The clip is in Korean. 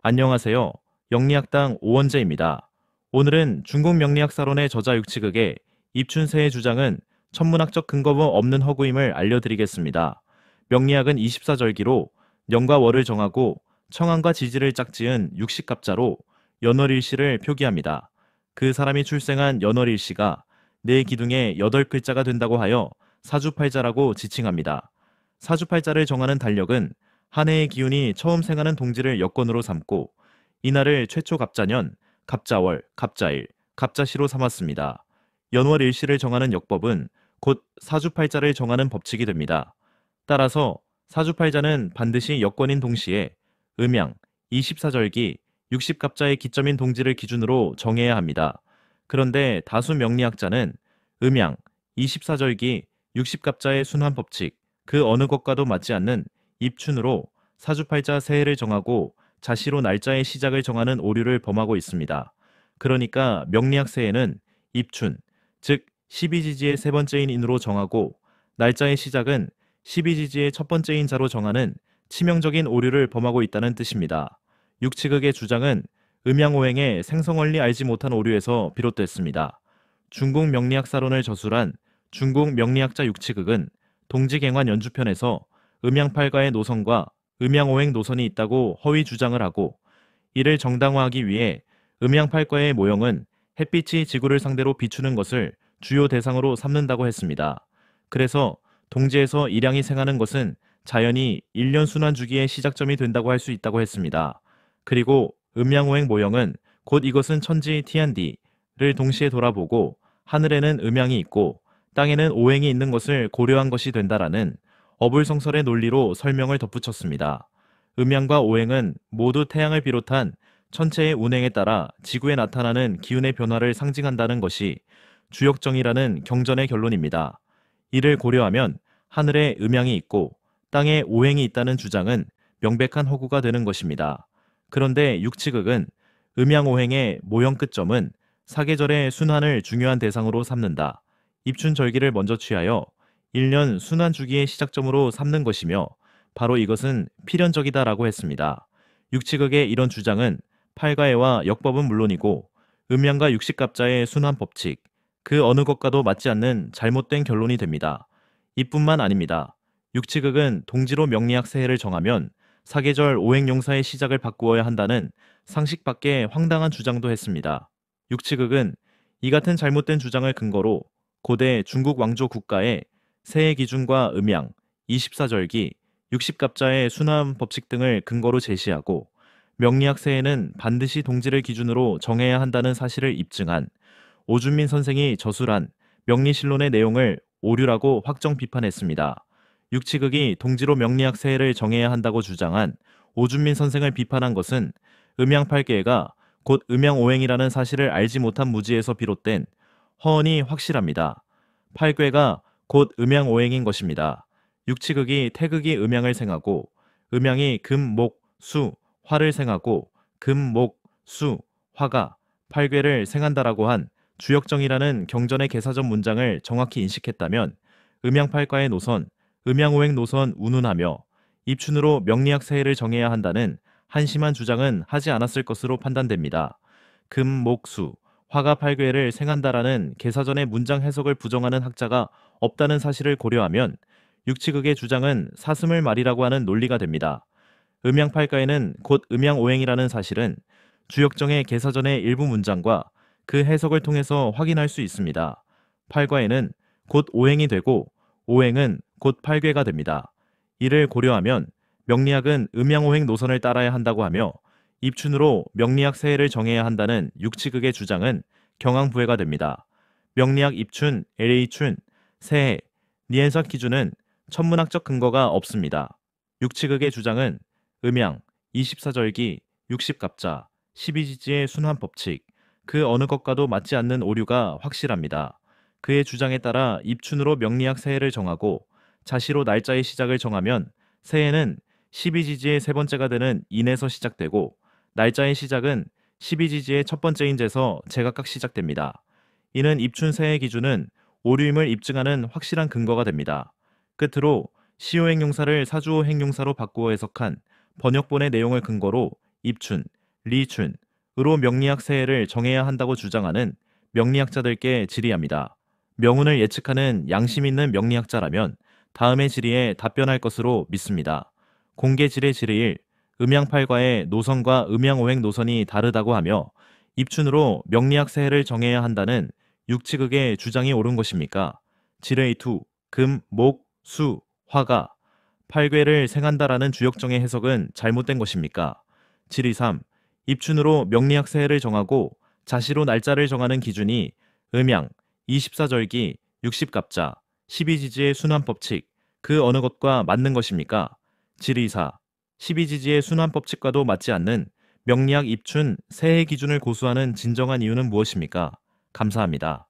안녕하세요. 영리학당 오원재입니다. 오늘은 중국 명리학사론의 저자 육치극의 입춘세의 주장은 천문학적 근거 없는 허구임을 알려드리겠습니다. 명리학은 24절기로 년과 월을 정하고 청한과 지지를 짝지은 육식갑자로 연월일시를 표기합니다. 그 사람이 출생한 연월일시가 네 기둥의 8글자가 된다고 하여 사주팔자라고 지칭합니다. 사주팔자를 정하는 달력은 한 해의 기운이 처음 생하는 동지를 여건으로 삼고 이날을 최초 갑자년, 갑자월, 갑자일, 갑자시로 삼았습니다. 연월일시를 정하는 역법은 곧 사주팔자를 정하는 법칙이 됩니다. 따라서 사주팔자는 반드시 여건인 동시에 음양, 24절기, 60갑자의 기점인 동지를 기준으로 정해야 합니다. 그런데 다수 명리학자는 음양, 24절기, 60갑자의 순환 법칙, 그 어느 것과도 맞지 않는 입춘으로 사주팔자 새해를 정하고 자시로 날짜의 시작을 정하는 오류를 범하고 있습니다. 그러니까 명리학 새해는 입춘, 즉 12지지의 세 번째인 인으로 정하고 날짜의 시작은 12지지의 첫 번째인 자로 정하는 치명적인 오류를 범하고 있다는 뜻입니다. 육치극의 주장은 음양오행의 생성원리 알지 못한 오류에서 비롯됐습니다. 중국 명리학사론을 저술한 중국 명리학자 육치극은 동지갱환 연주편에서 음양팔가의 노선과 음양오행 노선이 있다고 허위 주장을 하고 이를 정당화하기 위해 음양팔가의 모형은 햇빛이 지구를 상대로 비추는 것을 주요 대상으로 삼는다고 했습니다. 그래서 동지에서 일양이 생하는 것은 자연히 1년 순환 주기의 시작점이 된다고 할 수 있다고 했습니다. 그리고 음양오행 모형은 곧 이것은 천지 티안디를 동시에 돌아보고 하늘에는 음양이 있고 땅에는 오행이 있는 것을 고려한 것이 된다라는 어불성설의 논리로 설명을 덧붙였습니다. 음양과 오행은 모두 태양을 비롯한 천체의 운행에 따라 지구에 나타나는 기운의 변화를 상징한다는 것이 주역정이라는 경전의 결론입니다. 이를 고려하면 하늘에 음양이 있고 땅에 오행이 있다는 주장은 명백한 허구가 되는 것입니다. 그런데 육치극은 음양오행의 모형 끝점은 사계절의 순환을 중요한 대상으로 삼는다. 입춘절기를 먼저 취하여 1년 순환 주기의 시작점으로 삼는 것이며 바로 이것은 필연적이다라고 했습니다. 육치극의 이런 주장은 팔가해와 역법은 물론이고 음양과 육식갑자의 순환 법칙, 그 어느 것과도 맞지 않는 잘못된 결론이 됩니다. 이뿐만 아닙니다. 육치극은 동지로 명리학 새해를 정하면 사계절 오행용사의 시작을 바꾸어야 한다는 상식 밖의 황당한 주장도 했습니다. 육치극은 이 같은 잘못된 주장을 근거로 고대 중국 왕조 국가의 새해 기준과 음양, 24절기, 60갑자의 순환 법칙 등을 근거로 제시하고 명리학 새해는 반드시 동지를 기준으로 정해야 한다는 사실을 입증한 오준민 선생이 저술한 명리실론의 내용을 오류라고 확정 비판했습니다. 육치극이 동지로 명리학 새해를 정해야 한다고 주장한 오준민 선생을 비판한 것은 음양팔계가 곧 음양오행이라는 사실을 알지 못한 무지에서 비롯된 허언이 확실합니다. 팔괘가 곧 음양오행인 것입니다. 육치극이 태극이 음양을 생하고 음양이 금, 목, 수, 화를 생하고 금, 목, 수, 화가 팔괘를 생한다라고 한 주역정이라는 경전의 개사전 문장을 정확히 인식했다면 음양팔가의 노선, 음양오행 노선 운운하며 입춘으로 명리학 새해를 정해야 한다는 한심한 주장은 하지 않았을 것으로 판단됩니다. 금, 목, 수, 화가 팔괘를 생한다라는 개사전의 문장 해석을 부정하는 학자가 없다는 사실을 고려하면 육치극의 주장은 사슴을 말이라고 하는 논리가 됩니다. 음양팔가에는 곧 음양오행이라는 사실은 주역정의 개사전의 일부 문장과 그 해석을 통해서 확인할 수 있습니다. 팔과에는 곧 오행이 되고 오행은 곧 팔괘가 됩니다. 이를 고려하면 명리학은 음양오행 노선을 따라야 한다고 하며 입춘으로 명리학 새해를 정해야 한다는 육치극의 주장은 경황부회가 됩니다. 명리학 입춘, LA춘, 새해, 니엔석 기준은 천문학적 근거가 없습니다. 육치극의 주장은 음양, 24절기, 60갑자, 12지지의 순환 법칙, 그 어느 것과도 맞지 않는 오류가 확실합니다. 그의 주장에 따라 입춘으로 명리학 새해를 정하고 자시로 날짜의 시작을 정하면 새해는 12지지의 세 번째가 되는 인에서 시작되고 날짜의 시작은 12지지의 첫 번째인 제서 제각각 시작됩니다. 이는 입춘 새해 기준은 오류임을 입증하는 확실한 근거가 됩니다. 끝으로 시효행용사를 사주호행용사로 바꾸어 해석한 번역본의 내용을 근거로 입춘, 리춘으로 명리학 새해를 정해야 한다고 주장하는 명리학자들께 질의합니다. 명운을 예측하는 양심 있는 명리학자라면 다음의 질의에 답변할 것으로 믿습니다. 공개 질의 질의 1. 음양팔과의 노선과 음양오행 노선이 다르다고 하며 입춘으로 명리학 새해를 정해야 한다는 육치극의 주장이 옳은 것입니까? 질의 2. 금, 목, 수, 화가 팔괘를 생한다라는 주역정의 해석은 잘못된 것입니까? 질의 3. 입춘으로 명리학 새해를 정하고 자시로 날짜를 정하는 기준이 음양, 24절기, 60갑자, 12지지의 순환법칙, 그 어느 것과 맞는 것입니까? 질의 4. 12지지의 순환법칙과도 맞지 않는 명리학 입춘 새해 기준을 고수하는 진정한 이유는 무엇입니까? 감사합니다.